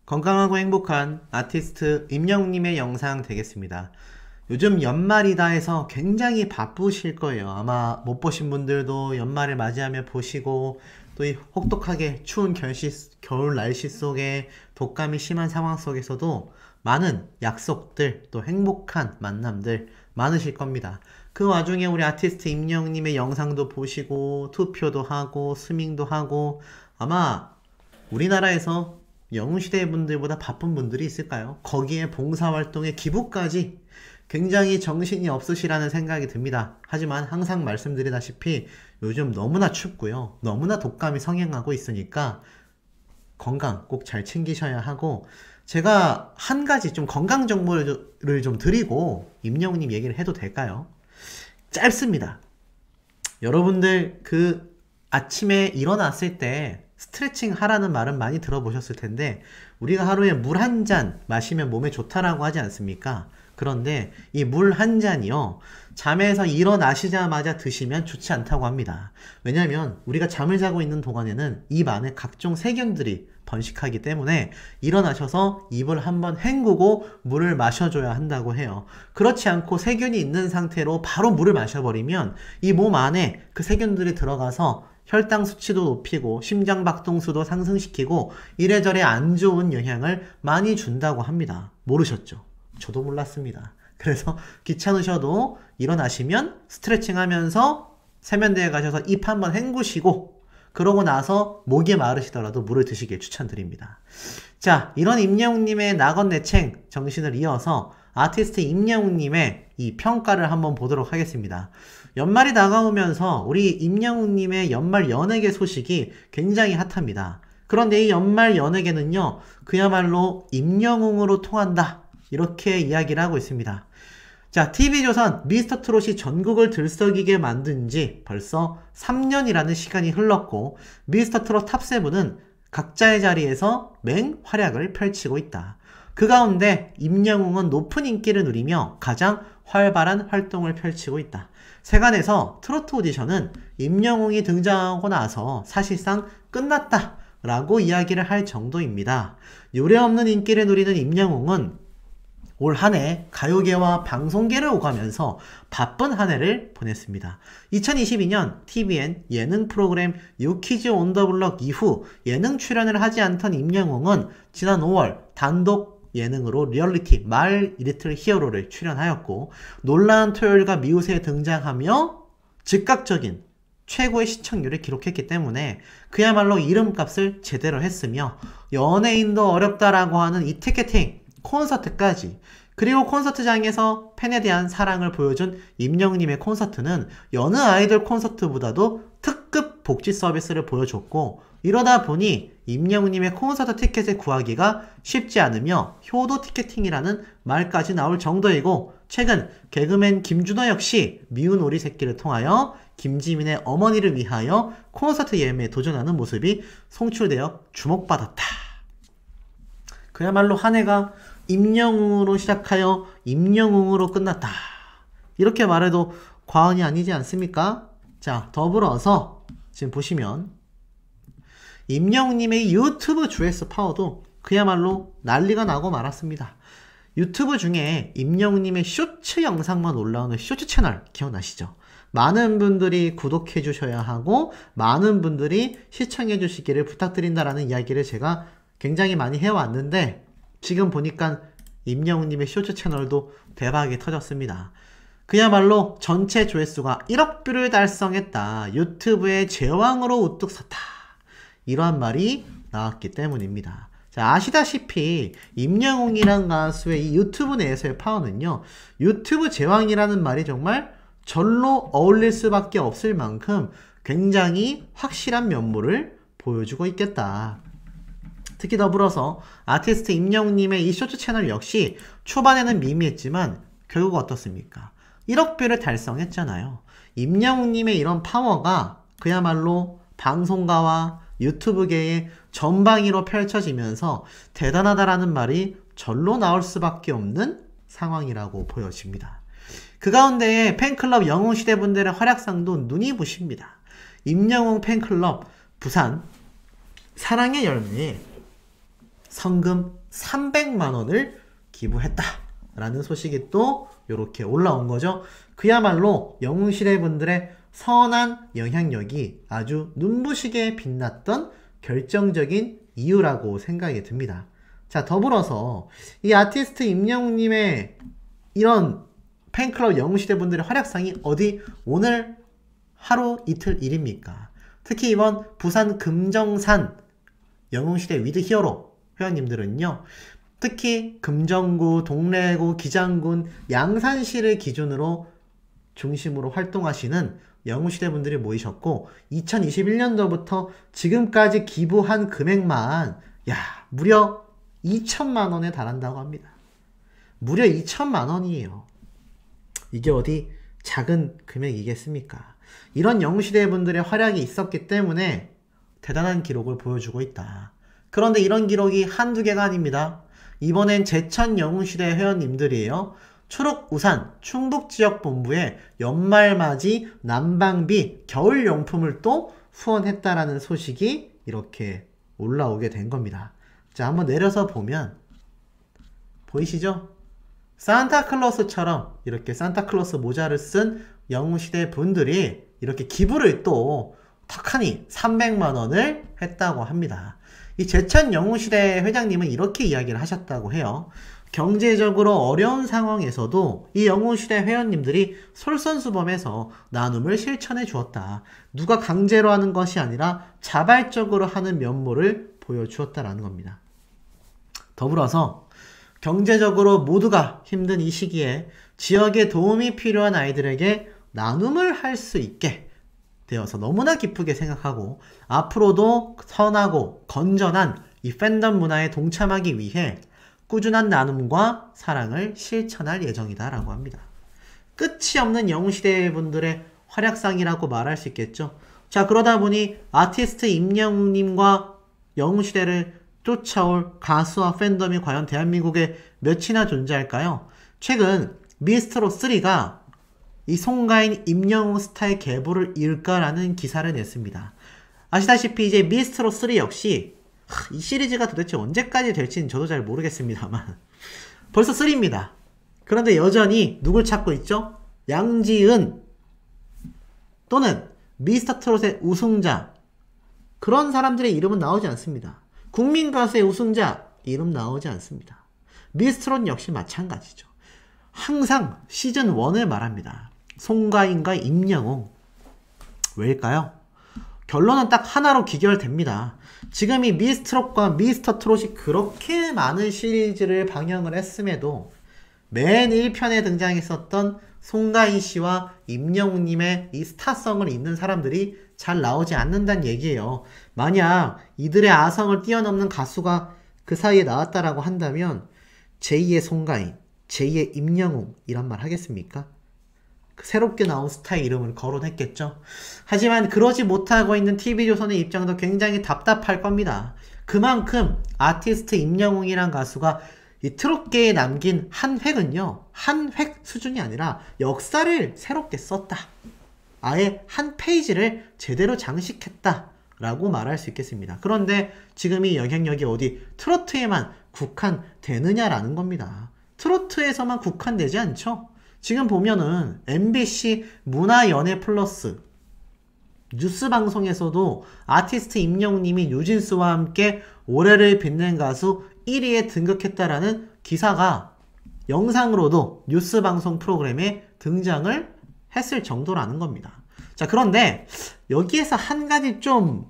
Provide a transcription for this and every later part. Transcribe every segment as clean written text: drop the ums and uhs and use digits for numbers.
건강하고 행복한 아티스트 임영웅님의 영상 되겠습니다. 요즘 연말이다 해서 굉장히 바쁘실 거예요. 아마 못 보신 분들도 연말을 맞이하며 보시고 또 이 혹독하게 추운 겨울 날씨 속에 독감이 심한 상황 속에서도 많은 약속들 또 행복한 만남들 많으실 겁니다. 그 와중에 우리 아티스트 임영웅님의 영상도 보시고 투표도 하고 스밍도 하고 아마 우리나라에서 영웅시대 분들보다 바쁜 분들이 있을까요? 거기에 봉사활동에 기부까지 굉장히 정신이 없으시라는 생각이 듭니다. 하지만 항상 말씀드리다시피 요즘 너무나 춥고요. 너무나 독감이 성행하고 있으니까 건강 꼭 잘 챙기셔야 하고, 제가 한 가지 좀 건강 정보를 좀 드리고 임영웅님 얘기를 해도 될까요? 짧습니다. 여러분들 아침에 일어났을 때 스트레칭 하라는 말은 많이 들어보셨을 텐데, 우리가 하루에 물 한 잔 마시면 몸에 좋다라고 하지 않습니까? 그런데 이 물 한 잔이요, 잠에서 일어나시자마자 드시면 좋지 않다고 합니다. 왜냐면 우리가 잠을 자고 있는 동안에는 입 안에 각종 세균들이 번식하기 때문에 일어나셔서 입을 한번 헹구고 물을 마셔줘야 한다고 해요. 그렇지 않고 세균이 있는 상태로 바로 물을 마셔버리면 이 몸 안에 그 세균들이 들어가서 혈당 수치도 높이고 심장박동수도 상승시키고 이래저래 안 좋은 영향을 많이 준다고 합니다. 모르셨죠? 저도 몰랐습니다. 그래서 귀찮으셔도 일어나시면 스트레칭 하면서 세면대에 가셔서 입 한번 헹구시고, 그러고 나서 목이 마르시더라도 물을 드시길 추천드립니다. 자, 이런 임영웅님의 낙원내챙 정신을 이어서 아티스트 임영웅님의 이 평가를 한번 보도록 하겠습니다. 연말이 다가오면서 우리 임영웅님의 연말 연예계 소식이 굉장히 핫합니다. 그런데 이 연말 연예계는요, 그야말로 임영웅으로 통한다, 이렇게 이야기를 하고 있습니다. 자, TV조선 미스터트롯이 전국을 들썩이게 만든 지 벌써 3년이라는 시간이 흘렀고, 미스터트롯 탑7은 각자의 자리에서 맹활약을 펼치고 있다. 그 가운데 임영웅은 높은 인기를 누리며 가장 활발한 활동을 펼치고 있다. 세간에서 트로트 오디션은 임영웅이 등장하고 나서 사실상 끝났다 라고 이야기를 할 정도입니다. 유례없는 인기를 누리는 임영웅은 올 한 해 가요계와 방송계를 오가면서 바쁜 한 해를 보냈습니다. 2022년 TVN 예능 프로그램 유퀴즈 온 더 블럭 이후 예능 출연을 하지 않던 임영웅은 지난 5월 단독 예능으로 리얼리티 말 리틀 히어로를 출연하였고, 놀라운 토요일과 미우새에 등장하며 즉각적인 최고의 시청률을 기록했기 때문에 그야말로 이름값을 제대로 했으며, 연예인도 어렵다라고 하는 이티켓팅 콘서트까지, 그리고 콘서트장에서 팬에 대한 사랑을 보여준 임영웅님의 콘서트는 여느 아이돌 콘서트보다도 특급 복지 서비스를 보여줬고, 이러다 보니 임영웅님의 콘서트 티켓을 구하기가 쉽지 않으며 효도 티켓팅이라는 말까지 나올 정도이고, 최근 개그맨 김준호 역시 미운 오리 새끼를 통하여 김지민의 어머니를 위하여 콘서트 예매에 도전하는 모습이 송출되어 주목받았다. 그야말로 한 해가 임영웅으로 시작하여 임영웅으로 끝났다, 이렇게 말해도 과언이 아니지 않습니까? 자, 더불어서 지금 보시면 임영웅님의 유튜브 조회수 파워도 그야말로 난리가 나고 말았습니다. 유튜브 중에 임영웅님의 쇼츠 영상만 올라오는 쇼츠 채널 기억나시죠? 많은 분들이 구독해 주셔야 하고 많은 분들이 시청해 주시기를 부탁드린다라는 이야기를 제가 굉장히 많이 해왔는데, 지금 보니까 임영웅님의 쇼츠 채널도 대박이 터졌습니다. 그야말로 전체 조회수가 1억 뷰를 달성했다, 유튜브의 제왕으로 우뚝 섰다, 이러한 말이 나왔기 때문입니다. 자, 아시다시피 임영웅이란 가수의 이 유튜브 내에서의 파워는요, 유튜브 제왕이라는 말이 정말 절로 어울릴 수밖에 없을 만큼 굉장히 확실한 면모를 보여주고 있겠다. 특히 더불어서 아티스트 임영웅님의 이 쇼츠 채널 역시 초반에는 미미했지만 결국 어떻습니까? 1억 뷰를 달성했잖아요. 임영웅님의 이런 파워가 그야말로 방송가와 유튜브계의 전방위로 펼쳐지면서 대단하다라는 말이 절로 나올 수밖에 없는 상황이라고 보여집니다. 그 가운데에 팬클럽 영웅시대 분들의 활약상도 눈이 부십니다. 임영웅 팬클럽 부산 사랑의 열매 성금 300만 원을 기부했다라는 소식이 또 이렇게 올라온 거죠. 그야말로 영웅시대 분들의 선한 영향력이 아주 눈부시게 빛났던 결정적인 이유라고 생각이 듭니다. 자, 더불어서 이 아티스트 임영웅님의 이런 팬클럽 영웅시대 분들의 활약상이 어디 오늘 하루 이틀 일입니까? 특히 이번 부산 금정산 영웅시대 위드 히어로 회원님들은요, 특히 금정구, 동래구, 기장군, 양산시를 기준으로 중심으로 활동하시는 영웅시대 분들이 모이셨고 2021년도부터 지금까지 기부한 금액만 무려 2천만 원에 달한다고 합니다. 무려 2천만 원이에요. 이게 어디 작은 금액이겠습니까? 이런 영웅시대 분들의 활약이 있었기 때문에 대단한 기록을 보여주고 있다. 그런데 이런 기록이 한두 개가 아닙니다. 이번엔 제천 영웅시대 회원님들이에요. 초록우산 충북지역본부에 연말맞이 난방비 겨울용품을 또 후원했다라는 소식이 이렇게 올라오게 된 겁니다. 자, 한번 내려서 보면 보이시죠? 산타클로스처럼 이렇게 산타클로스 모자를 쓴 영웅시대 분들이 이렇게 기부를 또 턱하니 300만 원을 했다고 합니다. 이 제천 영웅시대 회장님은 이렇게 이야기를 하셨다고 해요. 경제적으로 어려운 상황에서도 이 영웅시대 회원님들이 솔선수범해서 나눔을 실천해 주었다. 누가 강제로 하는 것이 아니라 자발적으로 하는 면모를 보여주었다라는 겁니다. 더불어서 경제적으로 모두가 힘든 이 시기에 지역에 도움이 필요한 아이들에게 나눔을 할 수 있게 되어서 너무나 기쁘게 생각하고 앞으로도 선하고 건전한 이 팬덤 문화에 동참하기 위해 꾸준한 나눔과 사랑을 실천할 예정이다 라고 합니다. 끝이 없는 영웅시대 분들의 활약상이라고 말할 수 있겠죠. 자, 그러다 보니 아티스트 임영웅님과 영웅시대를 쫓아올 가수와 팬덤이 과연 대한민국에 몇이나 존재할까요? 최근 미스트롯3가 이 송가인 임영웅 스타의 계보를 이을까라는 기사를 냈습니다. 아시다시피 이제 미스트롯3 역시 이 시리즈가 도대체 언제까지 될지는 저도 잘 모르겠습니다만 벌써 3입니다. 그런데 여전히 누굴 찾고 있죠? 양지은 또는 미스터트롯의 우승자, 그런 사람들의 이름은 나오지 않습니다. 국민가수의 우승자 이름 나오지 않습니다. 미스트롯 역시 마찬가지죠. 항상 시즌1을 말합니다. 송가인과 임영웅. 왜일까요? 결론은 딱 하나로 귀결됩니다. 지금 이 미스트롯과 미스터트롯이 그렇게 많은 시리즈를 방영을 했음에도 맨 1편에 등장했었던 송가인 씨와 임영웅님의 이 스타성을 잇는 사람들이 잘 나오지 않는다는 얘기예요. 만약 이들의 아성을 뛰어넘는 가수가 그 사이에 나왔다라고 한다면 제2의 송가인, 제2의 임영웅 이란 말 하겠습니까? 새롭게 나온 스타의 이름을 거론했겠죠. 하지만 그러지 못하고 있는 TV조선의 입장도 굉장히 답답할 겁니다. 그만큼 아티스트 임영웅이란 가수가 이 트롯계에 남긴 한 획은요, 한 획 수준이 아니라 역사를 새롭게 썼다. 아예 한 페이지를 제대로 장식했다 라고 말할 수 있겠습니다. 그런데 지금 이 영향력이 어디 트로트에만 국한되느냐라는 겁니다. 트로트에서만 국한되지 않죠. 지금 보면은 MBC 문화연예 플러스 뉴스 방송에서도 아티스트 임영웅님이 뉴진스와 함께 올해를 빛낸 가수 1위에 등극했다라는 기사가 영상으로도 뉴스 방송 프로그램에 등장을 했을 정도라는 겁니다. 자, 그런데 여기에서 한 가지 좀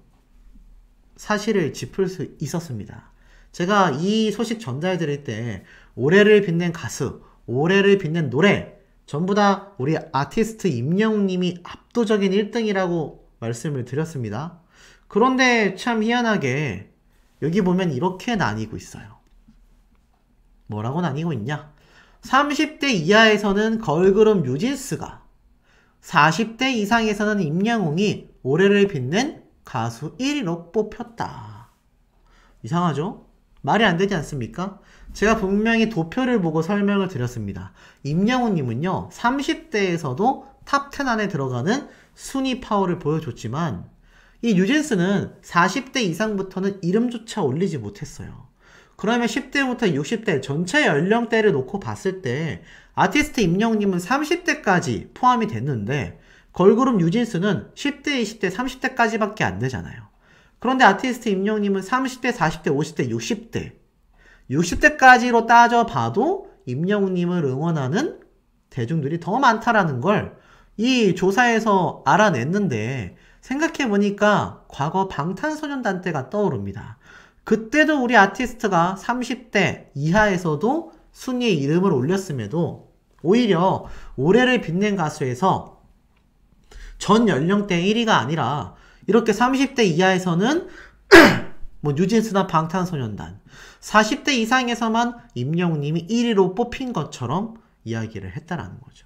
사실을 짚을 수 있었습니다. 제가 이 소식 전달드릴 때 올해를 빛낸 가수, 올해를 빛낸 노래 전부 다 우리 아티스트 임영웅님이 압도적인 1등이라고 말씀을 드렸습니다. 그런데 참 희한하게 여기 보면 이렇게 나뉘고 있어요. 뭐라고 나뉘고 있냐? 30대 이하에서는 걸그룹 뉴진스가, 40대 이상에서는 임영웅이 올해를 빛낸 가수 1위로 뽑혔다. 이상하죠? 말이 안 되지 않습니까? 제가 분명히 도표를 보고 설명을 드렸습니다. 임영웅님은요, 30대에서도 탑10 안에 들어가는 순위 파워를 보여줬지만 이 뉴진스는 40대 이상부터는 이름조차 올리지 못했어요. 그러면 10대부터 60대 전체 연령대를 놓고 봤을 때 아티스트 임영웅님은 30대까지 포함이 됐는데 걸그룹 뉴진스는 10대, 20대, 30대까지밖에 안 되잖아요. 그런데 아티스트 임영웅님은 30대, 40대, 50대, 60대 60대까지로 따져봐도 임영웅님을 응원하는 대중들이 더 많다라는 걸 이 조사에서 알아냈는데 생각해보니까 과거 방탄소년단 때가 떠오릅니다. 그때도 우리 아티스트가 30대 이하에서도 순위에 이름을 올렸음에도 오히려 올해를 빛낸 가수에서 전 연령대 1위가 아니라 이렇게 30대 이하에서는 뭐 뉴진스나 방탄소년단 40대 이상에서만 임영웅님이 1위로 뽑힌 것처럼 이야기를 했다라는 거죠.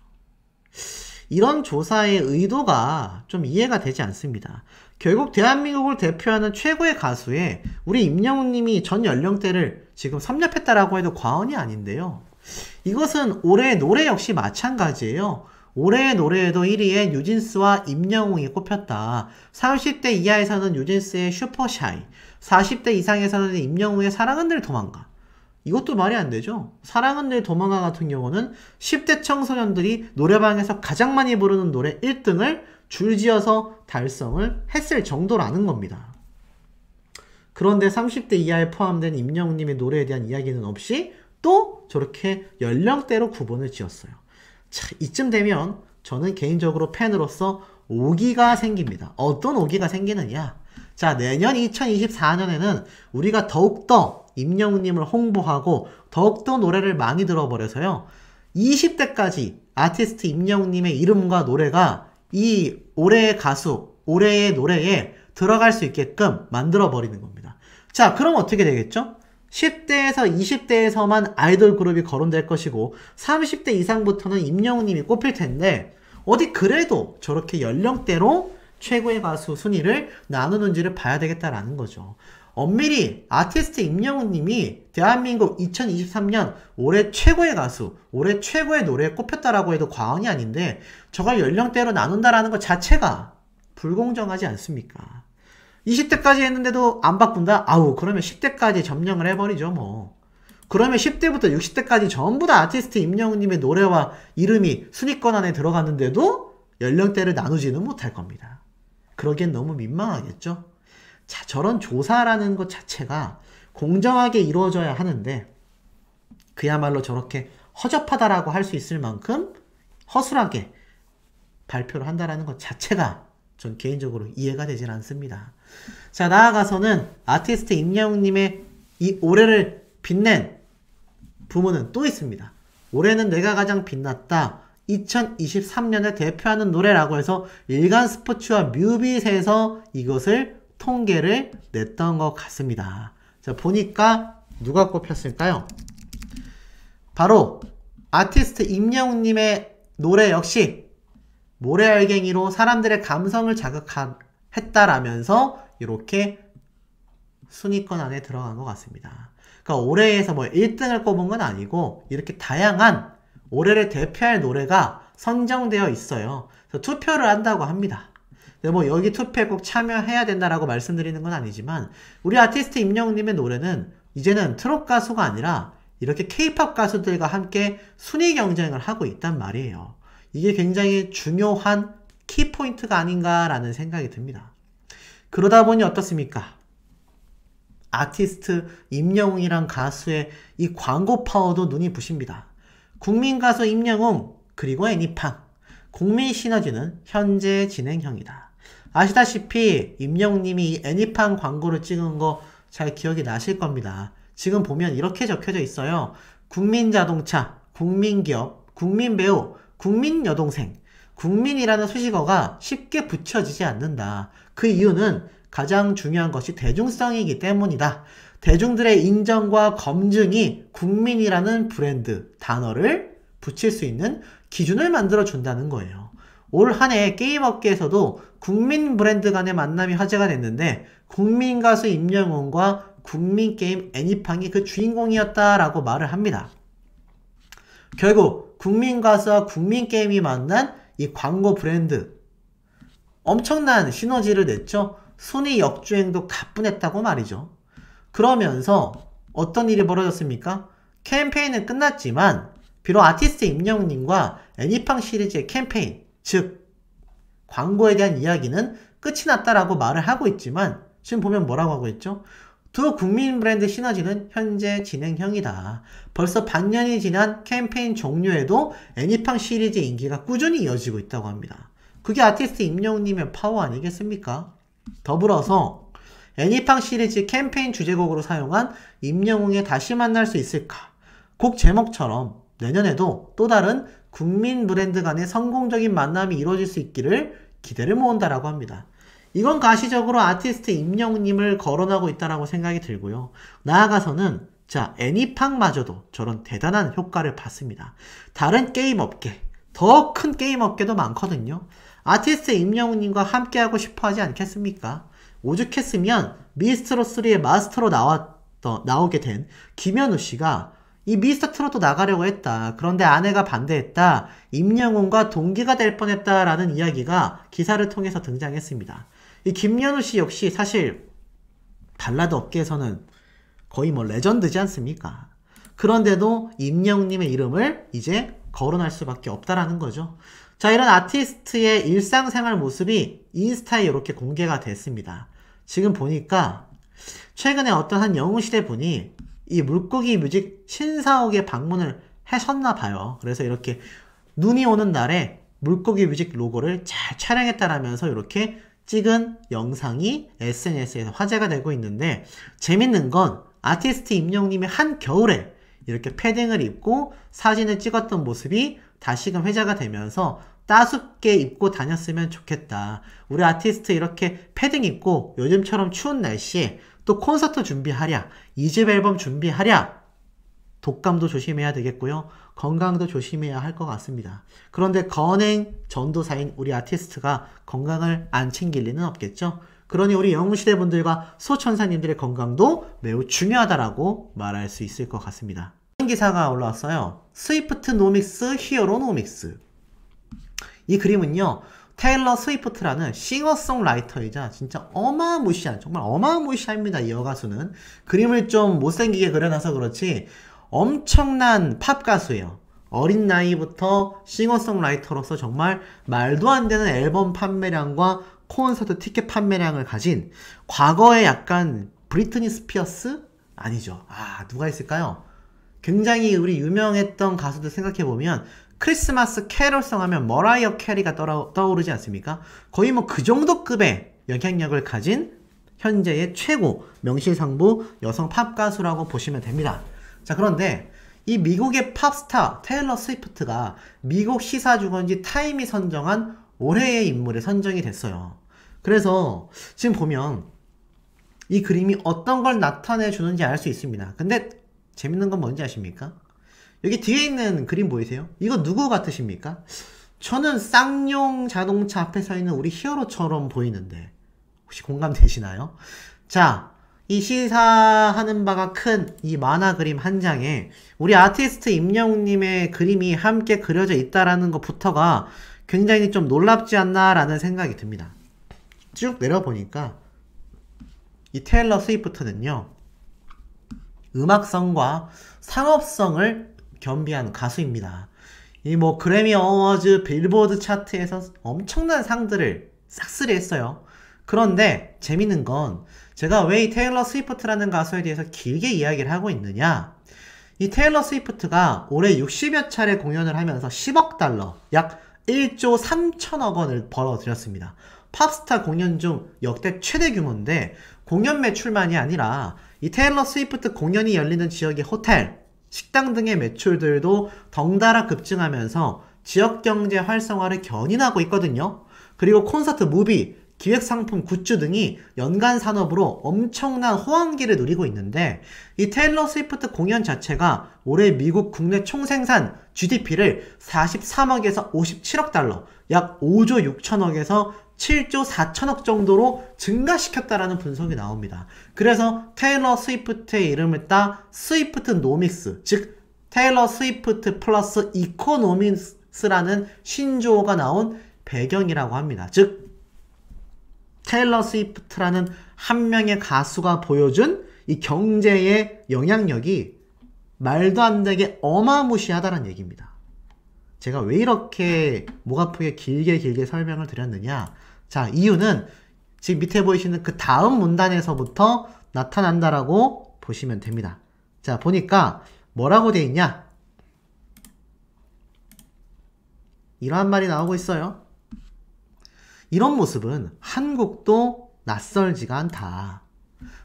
이런 조사의 의도가 좀 이해가 되지 않습니다. 결국 대한민국을 대표하는 최고의 가수에 우리 임영웅님이 전 연령대를 지금 섭렵했다라고 해도 과언이 아닌데요. 이것은 올해의 노래 역시 마찬가지예요. 올해의 노래에도 1위에 뉴진스와 임영웅이 꼽혔다. 30대 이하에서는 뉴진스의 슈퍼샤이, 40대 이상에서는 임영웅의 사랑은 늘 도망가. 이것도 말이 안 되죠. 사랑은 늘 도망가 같은 경우는 10대 청소년들이 노래방에서 가장 많이 부르는 노래 1등을 줄지어서 달성을 했을 정도라는 겁니다. 그런데 30대 이하에 포함된 임영웅님의 노래에 대한 이야기는 없이 또 저렇게 연령대로 구분을 지었어요. 자, 이쯤 되면 저는 개인적으로 팬으로서 오기가 생깁니다. 어떤 오기가 생기느냐? 자, 내년 2024년에는 우리가 더욱더 임영웅님을 홍보하고 더욱더 노래를 많이 들어버려서요. 20대까지 아티스트 임영웅님의 이름과 노래가 이 올해의 가수, 올해의 노래에 들어갈 수 있게끔 만들어버리는 겁니다. 자, 그럼 어떻게 되겠죠? 10대에서 20대에서만 아이돌 그룹이 거론될 것이고 30대 이상부터는 임영웅님이 꼽힐 텐데 어디 그래도 저렇게 연령대로 최고의 가수 순위를 나누는지를 봐야 되겠다라는 거죠. 엄밀히 아티스트 임영웅님이 대한민국 2023년 올해 최고의 가수, 올해 최고의 노래에 꼽혔다라고 해도 과언이 아닌데 저걸 연령대로 나눈다라는 것 자체가 불공정하지 않습니까? 20대까지 했는데도 안 바꾼다? 아우, 그러면 10대까지 점령을 해버리죠 뭐. 그러면 10대부터 60대까지 전부 다 아티스트 임영웅님의 노래와 이름이 순위권 안에 들어갔는데도 연령대를 나누지는 못할 겁니다. 그러기엔 너무 민망하겠죠? 자, 저런 조사라는 것 자체가 공정하게 이루어져야 하는데 그야말로 저렇게 허접하다라고 할 수 있을 만큼 허술하게 발표를 한다라는 것 자체가 전 개인적으로 이해가 되질 않습니다. 자, 나아가서는 아티스트 임영웅님의 이 올해를 빛낸 부문은 또 있습니다. 올해는 내가 가장 빛났다. 2023년을 대표하는 노래라고 해서 일간 스포츠와 뮤빗에서 이것을 통계를 냈던 것 같습니다. 자, 보니까 누가 꼽혔을까요? 바로 아티스트 임영웅님의 노래 역시 모래알갱이로 사람들의 감성을 자극했다라면서 이렇게 순위권 안에 들어간 것 같습니다. 그러니까 올해에서 뭐 1등을 꼽은 건 아니고 이렇게 다양한 올해를 대표할 노래가 선정되어 있어요. 그래서 투표를 한다고 합니다. 근데 뭐 여기 투표에 꼭 참여해야 된다라고 말씀드리는 건 아니지만 우리 아티스트 임영웅님의 노래는 이제는 트롯 가수가 아니라 이렇게 케이팝 가수들과 함께 순위 경쟁을 하고 있단 말이에요. 이게 굉장히 중요한 키포인트가 아닌가라는 생각이 듭니다. 그러다 보니 어떻습니까? 아티스트 임영웅이란 가수의 이 광고 파워도 눈이 부십니다. 국민 가수 임영웅 그리고 애니팡 국민 시너지는 현재 진행형이다. 아시다시피 임영웅님이 이 애니팡 광고를 찍은 거 잘 기억이 나실 겁니다. 지금 보면 이렇게 적혀져 있어요. 국민자동차, 국민기업, 국민배우, 국민여동생. 국민이라는 수식어가 쉽게 붙여지지 않는다. 그 이유는 가장 중요한 것이 대중성이기 때문이다. 대중들의 인정과 검증이 국민이라는 브랜드, 단어를 붙일 수 있는 기준을 만들어준다는 거예요. 올 한 해 게임 업계에서도 국민 브랜드 간의 만남이 화제가 됐는데 국민 가수 임영웅과 국민 게임 애니팡이 그 주인공이었다라고 말을 합니다. 결국 국민 가수와 국민 게임이 만난 이 광고 브랜드 엄청난 시너지를 냈죠. 순위 역주행도 가뿐했다고 말이죠. 그러면서 어떤 일이 벌어졌습니까? 캠페인은 끝났지만 비록 아티스트 임영웅님과 애니팡 시리즈의 캠페인, 즉 광고에 대한 이야기는 끝이 났다라고 말을 하고 있지만 지금 보면 뭐라고 하고 있죠? 두 국민 브랜드 시너지는 현재 진행형이다. 벌써 반년이 지난 캠페인 종료에도 애니팡 시리즈 인기가 꾸준히 이어지고 있다고 합니다. 그게 아티스트 임영웅님의 파워 아니겠습니까? 더불어서 애니팡 시리즈 캠페인 주제곡으로 사용한 임영웅의 다시 만날 수 있을까? 곡 제목처럼 내년에도 또 다른 국민 브랜드 간의 성공적인 만남이 이루어질 수 있기를 기대를 모은다라고 합니다. 이건 가시적으로 아티스트 임영웅님을 거론하고 있다라고 생각이 들고요. 나아가서는 자, 애니팡마저도 저런 대단한 효과를 봤습니다. 다른 게임 업계, 더 큰 게임 업계도 많거든요. 아티스트 임영웅님과 함께하고 싶어 하지 않겠습니까? 오죽했으면 미스트롯3의 마스터로 나오게 된 김현우 씨가 이 미스터 트롯도 나가려고 했다. 그런데 아내가 반대했다. 임영웅과 동기가 될 뻔했다라는 이야기가 기사를 통해서 등장했습니다. 이 김현우 씨 역시 사실 발라드 업계에서는 거의 뭐 레전드지 않습니까? 그런데도 임영웅님의 이름을 이제 거론할 수밖에 없다라는 거죠. 자, 이런 아티스트의 일상생활 모습이 인스타에 이렇게 공개가 됐습니다. 지금 보니까 최근에 어떤 한 영웅시대 분이 이 물고기 뮤직 신사옥에 방문을 하셨나 봐요. 그래서 이렇게 눈이 오는 날에 물고기 뮤직 로고를 잘 촬영했다라면서 이렇게 찍은 영상이 SNS에서 화제가 되고 있는데, 재밌는 건 아티스트 임영웅님이 한겨울에 이렇게 패딩을 입고 사진을 찍었던 모습이 다시금 회자가 되면서 따숩게 입고 다녔으면 좋겠다. 우리 아티스트 이렇게 패딩 입고 요즘처럼 추운 날씨에 또 콘서트 준비하랴, 2집 앨범 준비하랴, 독감도 조심해야 되겠고요. 건강도 조심해야 할 것 같습니다. 그런데 건행 전도사인 우리 아티스트가 건강을 안 챙길 리는 없겠죠. 그러니 우리 영웅시대 분들과 소천사님들의 건강도 매우 중요하다라고 말할 수 있을 것 같습니다. 이런 기사가 올라왔어요. 스위프트 노믹스 히어로 노믹스. 이 그림은요, 테일러 스위프트라는 싱어송라이터이자 진짜 어마무시한, 정말 어마무시합니다. 이 여가수는. 그림을 좀 못생기게 그려놔서 그렇지 엄청난 팝 가수예요. 어린 나이부터 싱어송라이터로서 정말 말도 안 되는 앨범 판매량과 콘서트 티켓 판매량을 가진, 과거에 약간 브리트니 스피어스? 아니죠. 누가 있을까요? 굉장히 우리 유명했던 가수들 생각해보면 크리스마스 캐롤송 하면 머라이어 캐리가 떠오르지 않습니까? 거의 뭐 그 정도 급의 영향력을 가진 현재의 최고 명실상부 여성 팝 가수라고 보시면 됩니다. 자, 그런데 이 미국의 팝스타 테일러 스위프트가 미국 시사주간지 타임이 선정한 올해의 인물에 선정이 됐어요. 그래서 지금 보면 이 그림이 어떤 걸 나타내 주는지 알 수 있습니다. 근데 재밌는 건 뭔지 아십니까? 여기 뒤에 있는 그림 보이세요? 이거 누구 같으십니까? 저는 쌍용 자동차 앞에 서 있는 우리 히어로처럼 보이는데 혹시 공감되시나요? 자, 이 시사하는 바가 큰 이 만화 그림 한 장에 우리 아티스트 임영웅님의 그림이 함께 그려져 있다라는 것부터가 굉장히 좀 놀랍지 않나라는 생각이 듭니다. 쭉 내려보니까 이 테일러 스위프트는요, 음악성과 상업성을 겸비한 가수입니다. 이 뭐 그래미 어워즈, 빌보드 차트에서 엄청난 상들을 싹쓸이 했어요. 그런데 재밌는 건 제가 왜 이 테일러 스위프트라는 가수에 대해서 길게 이야기를 하고 있느냐, 이 테일러 스위프트가 올해 60여 차례 공연을 하면서 10억 달러, 약 1조 3천억 원을 벌어들였습니다. 팝스타 공연 중 역대 최대 규모인데, 공연 매출만이 아니라 이 테일러 스위프트 공연이 열리는 지역의 호텔, 식당 등의 매출들도 덩달아 급증하면서 지역 경제 활성화를 견인하고 있거든요. 그리고 콘서트, 무비, 기획상품, 굿즈 등이 연간 산업으로 엄청난 호황기를 누리고 있는데, 이 테일러 스위프트 공연 자체가 올해 미국 국내 총생산 GDP를 43억에서 57억 달러, 약 5조 6천억에서 7조 4천억 정도로 증가시켰다라는 분석이 나옵니다. 그래서 테일러 스위프트의 이름을 따 스위프트 노믹스, 즉 테일러 스위프트 플러스 이코노믹스라는 신조어가 나온 배경이라고 합니다. 즉 테일러 스위프트라는 한 명의 가수가 보여준 이 경제의 영향력이 말도 안 되게 어마무시하다는 얘기입니다. 제가 왜 이렇게 목 아프게 길게 설명을 드렸느냐? 자, 이유는 지금 밑에 보이시는 그 다음 문단에서부터 나타난다라고 보시면 됩니다. 자, 보니까 뭐라고 돼 있냐? 이러한 말이 나오고 있어요. 이런 모습은 한국도 낯설지가 않다.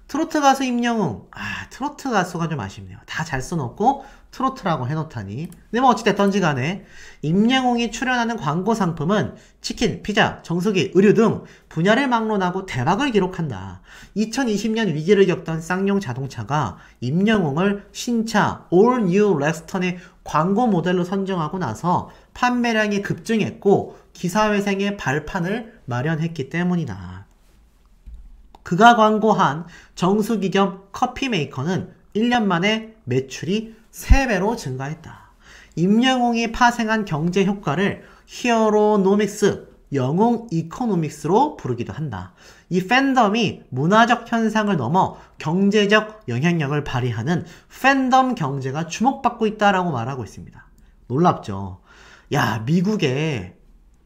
트로트 가수 임영웅. 트로트 가수가 좀 아쉽네요. 다 잘 써놓고 트로트라고 해놓다니. 근데 뭐 어찌됐던지 간에 임영웅이 출연하는 광고 상품은 치킨, 피자, 정수기, 의류 등 분야를 막론하고 대박을 기록한다. 2020년 위기를 겪던 쌍용 자동차가 임영웅을 신차 All New 렉스턴의 광고 모델로 선정하고 나서 판매량이 급증했고 기사회생의 발판을 마련했기 때문이다. 그가 광고한 정수기 겸 커피 메이커는 1년 만에 매출이 3배로 증가했다. 임영웅이 파생한 경제 효과를 히어로노믹스, 영웅 이코노믹스로 부르기도 한다. 이 팬덤이 문화적 현상을 넘어 경제적 영향력을 발휘하는 팬덤 경제가 주목받고 있다라고 말하고 있습니다. 놀랍죠? 야, 미국의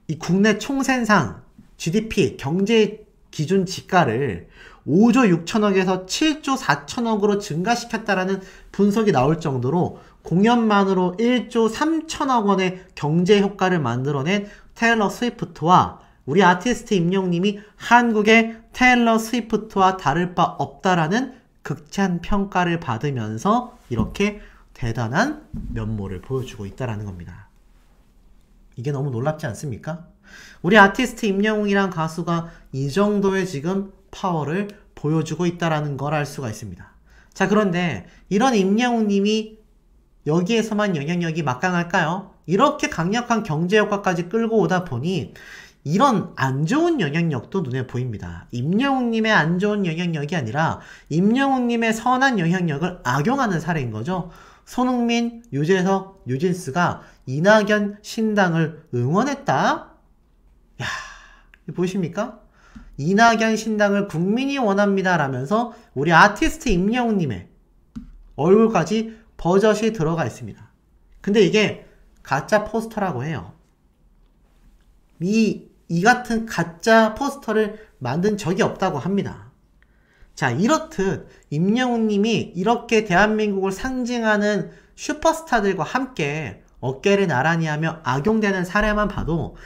이 국내 총생산, GDP, 경제 기준 지가를 5조 6천억에서 7조 4천억으로 증가시켰다라는 분석이 나올 정도로 공연만으로 1조 3천억 원의 경제 효과를 만들어낸 테일러 스위프트와 우리 아티스트 임영웅님이 한국의 테일러 스위프트와 다를 바 없다라는 극찬 평가를 받으면서 이렇게 대단한 면모를 보여주고 있다라는 겁니다. 이게 너무 놀랍지 않습니까? 우리 아티스트 임영웅이란 가수가 이 정도의 지금 파워를 보여주고 있다라는 걸 알 수가 있습니다. 자, 그런데 이런 임영웅님이 여기에서만 영향력이 막강할까요? 이렇게 강력한 경제 효과까지 끌고 오다 보니 이런 안 좋은 영향력도 눈에 보입니다. 임영웅님의 안 좋은 영향력이 아니라 임영웅님의 선한 영향력을 악용하는 사례인 거죠. 손흥민, 유재석, 뉴진스가 이낙연 신당을 응원했다? 야, 보이십니까? 이낙연 신당을 국민이 원합니다 라면서 우리 아티스트 임영웅님의 얼굴까지 버젓이 들어가 있습니다. 근데 이게 가짜 포스터라고 해요. 이 같은 가짜 포스터를 만든 적이 없다고 합니다. 자, 이렇듯 임영웅님이 이렇게 대한민국을 상징하는 슈퍼스타들과 함께 어깨를 나란히 하며 악용되는 사례만 봐도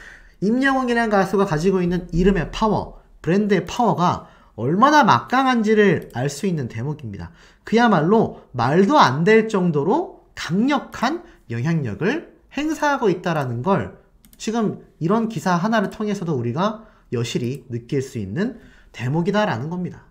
임영웅이라는 가수가 가지고 있는 이름의 파워, 브랜드의 파워가 얼마나 막강한지를 알 수 있는 대목입니다. 그야말로 말도 안 될 정도로 강력한 영향력을 행사하고 있다는 걸 지금 이런 기사 하나를 통해서도 우리가 여실히 느낄 수 있는 대목이다라는 겁니다.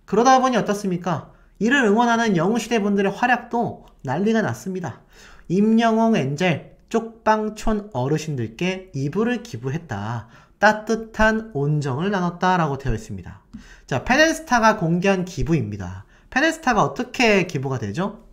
그러다 보니 어떻습니까? 이를 응원하는 영웅시대 분들의 활약도 난리가 났습니다. 임영웅 엔젤 쪽방촌 어르신들께 이불을 기부했다. 따뜻한 온정을 나눴다라고 되어 있습니다. 자, 페넨스타가 공개한 기부입니다. 페넨스타가 어떻게 기부가 되죠?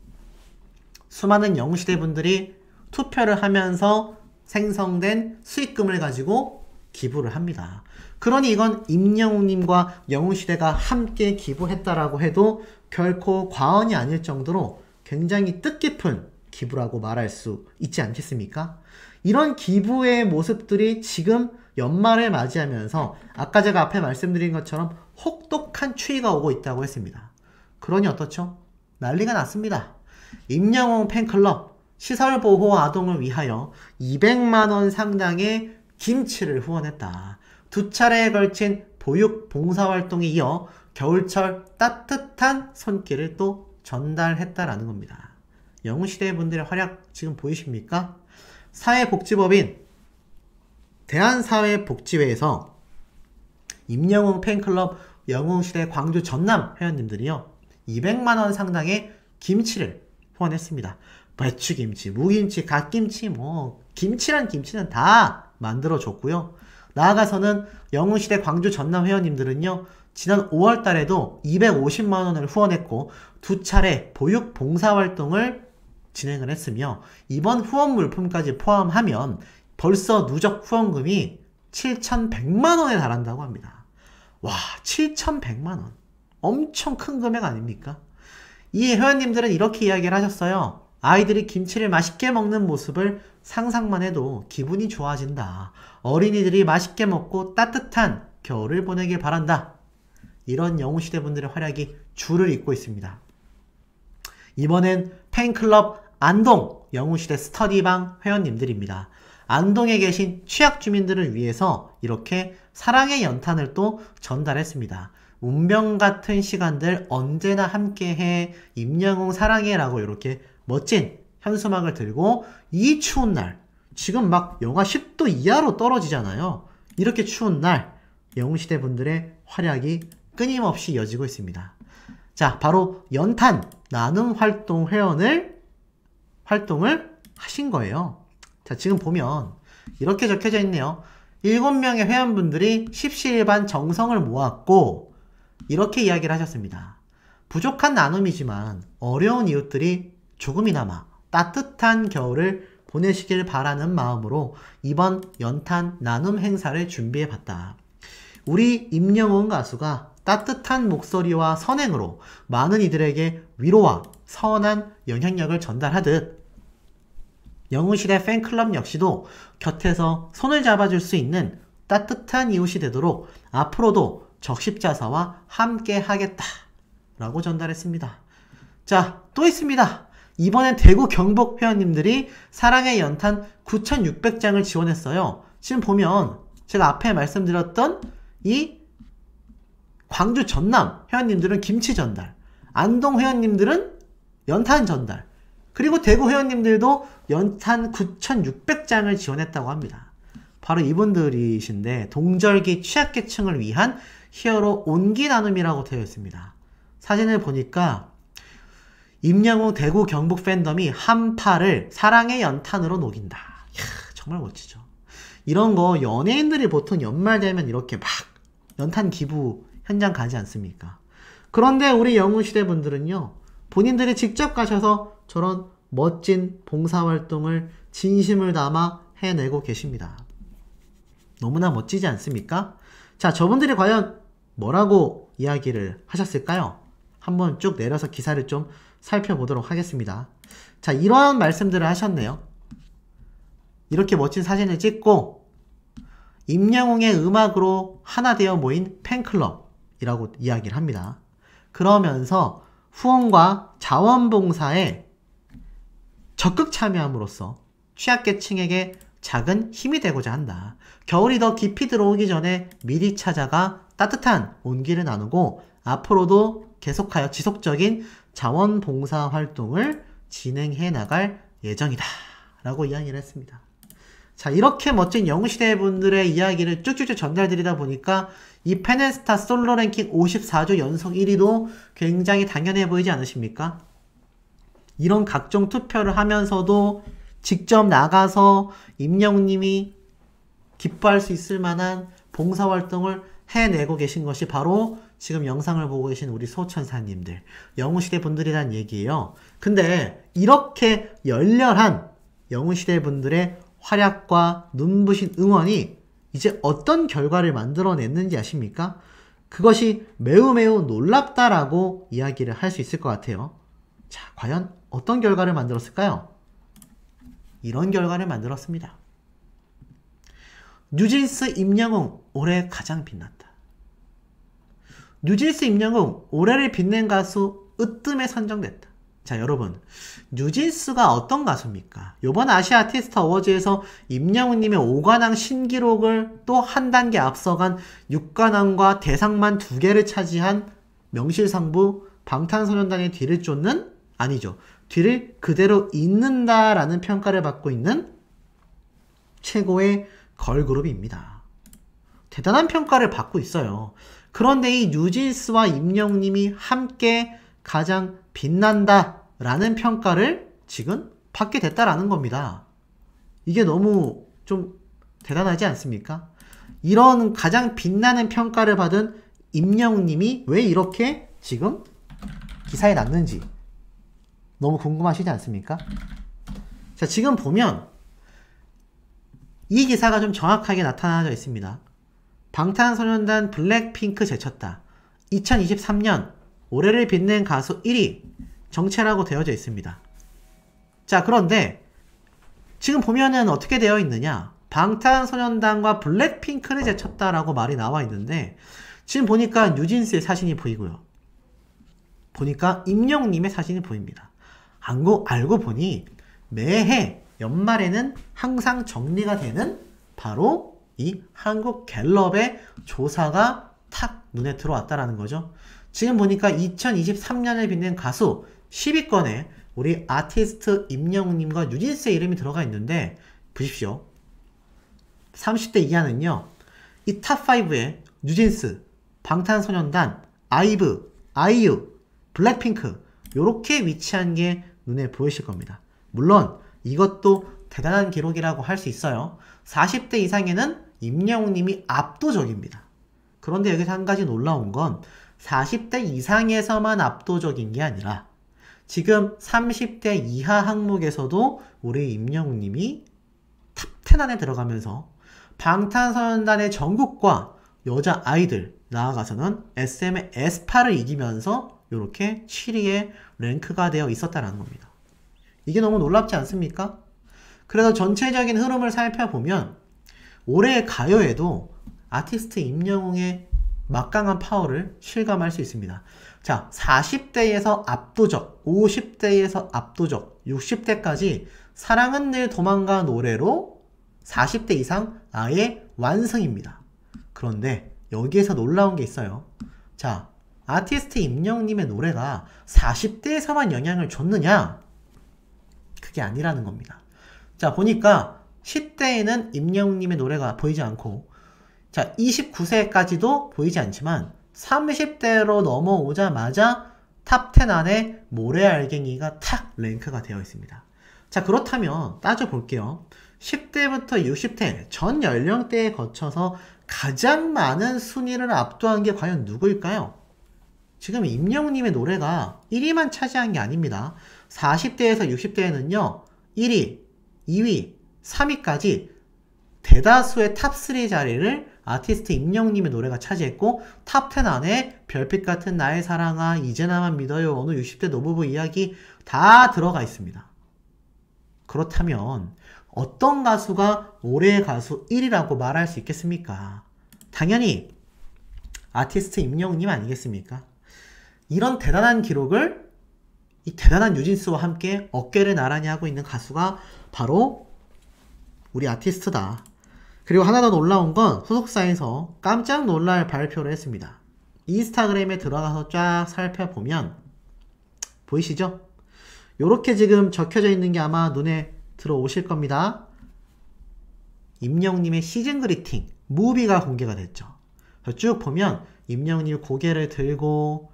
수많은 영웅시대 분들이 투표를 하면서 생성된 수익금을 가지고 기부를 합니다. 그러니 이건 임영웅님과 영웅시대가 함께 기부했다라고 해도 결코 과언이 아닐 정도로 굉장히 뜻깊은 기부라고 말할 수 있지 않겠습니까? 이런 기부의 모습들이 지금 연말을 맞이하면서 아까 제가 앞에 말씀드린 것처럼 혹독한 추위가 오고 있다고 했습니다. 그러니 어떻죠? 난리가 났습니다. 임영웅 팬클럽 시설 보호 아동을 위하여 200만원 상당의 김치를 후원했다. 2차례에 걸친 보육 봉사활동에 이어 겨울철 따뜻한 손길을 또 전달했다라는 겁니다. 영웅시대 분들의 활약 지금 보이십니까? 사회복지법인 대한사회복지회에서 임영웅 팬클럽 영웅시대 광주 전남 회원님들이요 200만원 상당의 김치를 후원했습니다. 배추김치, 무김치, 갓김치, 뭐 김치란 김치는 다 만들어줬고요. 나아가서는 영웅시대 광주 전남 회원님들은요 지난 5월달에도 250만원을 후원했고 2차례 보육 봉사활동을 진행을 했으며 이번 후원 물품까지 포함하면 벌써 누적 후원금이 7,100만원에 달한다고 합니다. 와, 7,100만원 엄청 큰 금액 아닙니까? 이 회원님들은 이렇게 이야기를 하셨어요. 아이들이 김치를 맛있게 먹는 모습을 상상만 해도 기분이 좋아진다. 어린이들이 맛있게 먹고 따뜻한 겨울을 보내길 바란다. 이런 영웅시대 분들의 활약이 줄을 잇고 있습니다. 이번엔 팬클럽 안동 영웅시대 스터디방 회원님들입니다. 안동에 계신 취약주민들을 위해서 이렇게 사랑의 연탄을 또 전달했습니다. 운명 같은 시간들 언제나 함께해 임영웅 사랑해 라고 이렇게 멋진 현수막을 들고 이 추운 날, 지금 막 영하 10도 이하로 떨어지잖아요. 이렇게 추운 날 영웅시대 분들의 활약이 끊임없이 이어지고 있습니다. 자, 바로 연탄 나눔 활동 활동을 하신 거예요. 자, 지금 보면 이렇게 적혀져 있네요. 7명의 회원분들이 십시일반 정성을 모았고 이렇게 이야기를 하셨습니다. 부족한 나눔이지만 어려운 이웃들이 조금이나마 따뜻한 겨울을 보내시길 바라는 마음으로 이번 연탄 나눔 행사를 준비해봤다. 우리 임영웅 가수가 따뜻한 목소리와 선행으로 많은 이들에게 위로와 선한 영향력을 전달하듯 영웅시대 팬클럽 역시도 곁에서 손을 잡아줄 수 있는 따뜻한 이웃이 되도록 앞으로도 적십자사와 함께 하겠다 라고 전달했습니다. 자, 또 있습니다. 이번엔 대구 경북 회원님들이 사랑의 연탄 9,600장을 지원했어요. 지금 보면 제가 앞에 말씀드렸던 이 광주 전남 회원님들은 김치 전달, 안동 회원님들은 연탄 전달, 그리고 대구 회원님들도 연탄 9,600장을 지원했다고 합니다. 바로 이분들이신데 동절기 취약계층을 위한 히어로 온기 나눔이라고 되어 있습니다. 사진을 보니까 임영웅 대구 경북 팬덤이 한 팔을 사랑의 연탄으로 녹인다. 이야, 정말 멋지죠. 이런 거 연예인들이 보통 연말 되면 이렇게 막 연탄 기부 현장 가지 않습니까? 그런데 우리 영웅시대 분들은요, 본인들이 직접 가셔서 저런 멋진 봉사활동을 진심을 담아 해내고 계십니다. 너무나 멋지지 않습니까? 자, 저분들이 과연 뭐라고 이야기를 하셨을까요? 한번 쭉 내려서 기사를 좀 살펴보도록 하겠습니다. 자, 이러한 말씀들을 하셨네요. 이렇게 멋진 사진을 찍고 임영웅의 음악으로 하나 되어 모인 팬클럽이라고 이야기를 합니다. 그러면서 후원과 자원봉사에 적극 참여함으로써 취약계층에게 작은 힘이 되고자 한다. 겨울이 더 깊이 들어오기 전에 미리 찾아가 따뜻한 온기를 나누고 앞으로도 계속하여 지속적인 자원봉사 활동을 진행해 나갈 예정이다 라고 이야기를 했습니다. 자, 이렇게 멋진 영웅시대 분들의 이야기를 쭉쭉쭉 전달드리다 보니까 이 페네스타 솔로 랭킹 54주 연속 1위도 굉장히 당연해 보이지 않으십니까? 이런 각종 투표를 하면서도 직접 나가서 임영웅님이 기뻐할 수 있을 만한 봉사활동을 해내고 계신 것이 바로 지금 영상을 보고 계신 우리 소천사님들, 영웅시대 분들이란 얘기예요. 근데 이렇게 열렬한 영웅시대 분들의 활약과 눈부신 응원이 이제 어떤 결과를 만들어냈는지 아십니까? 그것이 매우 놀랍다라고 이야기를 할 수 있을 것 같아요. 자, 과연 어떤 결과를 만들었을까요? 이런 결과를 만들었습니다. 뉴진스 임영웅 올해 가장 빛났다. 뉴진스 임영웅 올해를 빛낸 가수 으뜸에 선정됐다. 자, 여러분, 뉴진스가 어떤 가수입니까? 요번 아시아 아티스트 어워즈에서 임영웅님의 5관왕 신기록을 또 한 단계 앞서간 6관왕과 대상만 2개를 차지한 명실상부 방탄소년단의 뒤를 쫓는, 아니죠, 뒤를 그대로 잇는다라는 평가를 받고 있는 최고의 걸그룹입니다. 대단한 평가를 받고 있어요. 그런데 이 뉴진스와 임영웅님이 함께 가장 빛난다 라는 평가를 지금 받게 됐다라는 겁니다. 이게 너무 좀 대단하지 않습니까? 이런 가장 빛나는 평가를 받은 임영웅님이 왜 이렇게 지금 기사에 났는지 너무 궁금하시지 않습니까? 자, 지금 보면 이 기사가 좀 정확하게 나타나져 있습니다. 방탄소년단 블랙핑크 제쳤다. 2023년 올해를 빛낸 가수 1위 정체라고 되어져 있습니다. 자, 그런데 지금 보면은 어떻게 되어 있느냐? 방탄소년단과 블랙핑크를 제쳤다라고 말이 나와 있는데 지금 보니까 뉴진스의 사진이 보이고요. 보니까 임영웅님의 사진이 보입니다. 알고 보니 매해 연말에는 항상 정리가 되는 바로 이 한국갤럽의 조사가 탁 눈에 들어왔다라는 거죠. 지금 보니까 2023년을 빛낸 가수 10위권에 우리 아티스트 임영웅님과 뉴진스의 이름이 들어가 있는데 보십시오. 30대 이하는요. 이 탑5에 뉴진스, 방탄소년단, 아이브, 아이유, 블랙핑크 요렇게 위치한 게 눈에 보이실 겁니다. 물론 이것도 대단한 기록이라고 할 수 있어요. 40대 이상에는 임영웅님이 압도적입니다. 그런데 여기서 한 가지 놀라운 건 40대 이상에서만 압도적인 게 아니라 지금 30대 이하 항목에서도 우리 임영웅님이 탑10 안에 들어가면서 방탄소년단의 정국과 여자 아이들 나아가서는 SM의 에스파를 이기면서 이렇게 7위에 랭크가 되어 있었다는 겁니다. 이게 너무 놀랍지 않습니까? 그래서 전체적인 흐름을 살펴보면 올해의 가요에도 아티스트 임영웅의 막강한 파워를 실감할 수 있습니다. 자, 40대에서 압도적, 50대에서 압도적, 60대까지 사랑은 늘 도망가 노래로 40대 이상 아예 완승입니다. 그런데 여기에서 놀라운 게 있어요. 자, 아티스트 임영웅님의 노래가 40대에서만 영향을 줬느냐? 그게 아니라는 겁니다. 자, 보니까 10대에는 임영웅님의 노래가 보이지 않고 자, 29세까지도 보이지 않지만 30대로 넘어오자마자 탑10 안에 모래알갱이가 탁 랭크가 되어 있습니다. 자, 그렇다면 따져볼게요. 10대부터 60대 전 연령대에 거쳐서 가장 많은 순위를 압도한 게 과연 누구일까요? 지금 임영웅님의 노래가 1위만 차지한 게 아닙니다. 40대에서 60대에는요 1위, 2위, 3위까지 대다수의 탑3 자리를 아티스트 임영웅님의 노래가 차지했고 탑10 안에 별빛 같은 나의 사랑아, 이제 나만 믿어요, 어느 60대 노부부 이야기 다 들어가 있습니다. 그렇다면 어떤 가수가 올해의 가수 1위라고 말할 수 있겠습니까? 당연히 아티스트 임영웅님 아니겠습니까? 이런 대단한 기록을 이 대단한 뉴진스와 함께 어깨를 나란히 하고 있는 가수가 바로 우리 아티스트다. 그리고 하나 더 놀라운 건 소속사에서 깜짝 놀랄 발표를 했습니다. 인스타그램에 들어가서 쫙 살펴보면 보이시죠? 요렇게 지금 적혀져 있는 게 아마 눈에 들어오실 겁니다. 임영웅님의 시즌 그리팅 무비가 공개가 됐죠. 쭉 보면 임영웅님 고개를 들고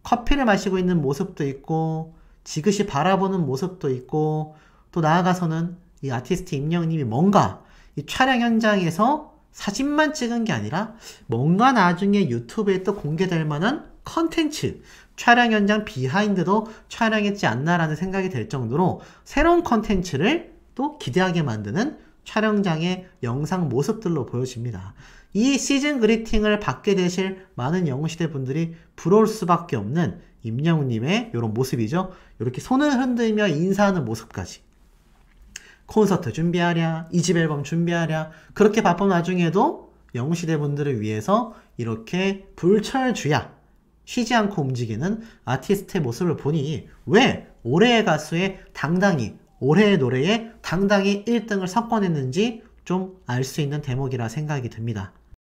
커피를 마시고 있는 모습도 있고 지그시 바라보는 모습도 있고 또 나아가서는 이 아티스트 임영웅님이 뭔가 이 촬영 현장에서 사진만 찍은 게 아니라 뭔가 나중에 유튜브에 또 공개될 만한 컨텐츠, 촬영 현장 비하인드도 촬영했지 않나라는 생각이 들 정도로 새로운 컨텐츠를 또 기대하게 만드는 촬영장의 영상 모습들로 보여집니다. 이 시즌 그리팅을 받게 되실 많은 영웅시대 분들이 부러울 수밖에 없는 임영웅님의 이런 모습이죠. 이렇게 손을 흔들며 인사하는 모습까지. 콘서트 준비하랴, 2집 앨범 준비하랴, 그렇게 바쁜 와중에도 영웅시대 분들을 위해서 이렇게 불철주야 쉬지 않고 움직이는 아티스트의 모습을 보니 왜 올해의 가수의 당당히 올해의 노래에 당당히 1등을 석권했는지 좀 알 수 있는 대목이라 생각이 듭니다.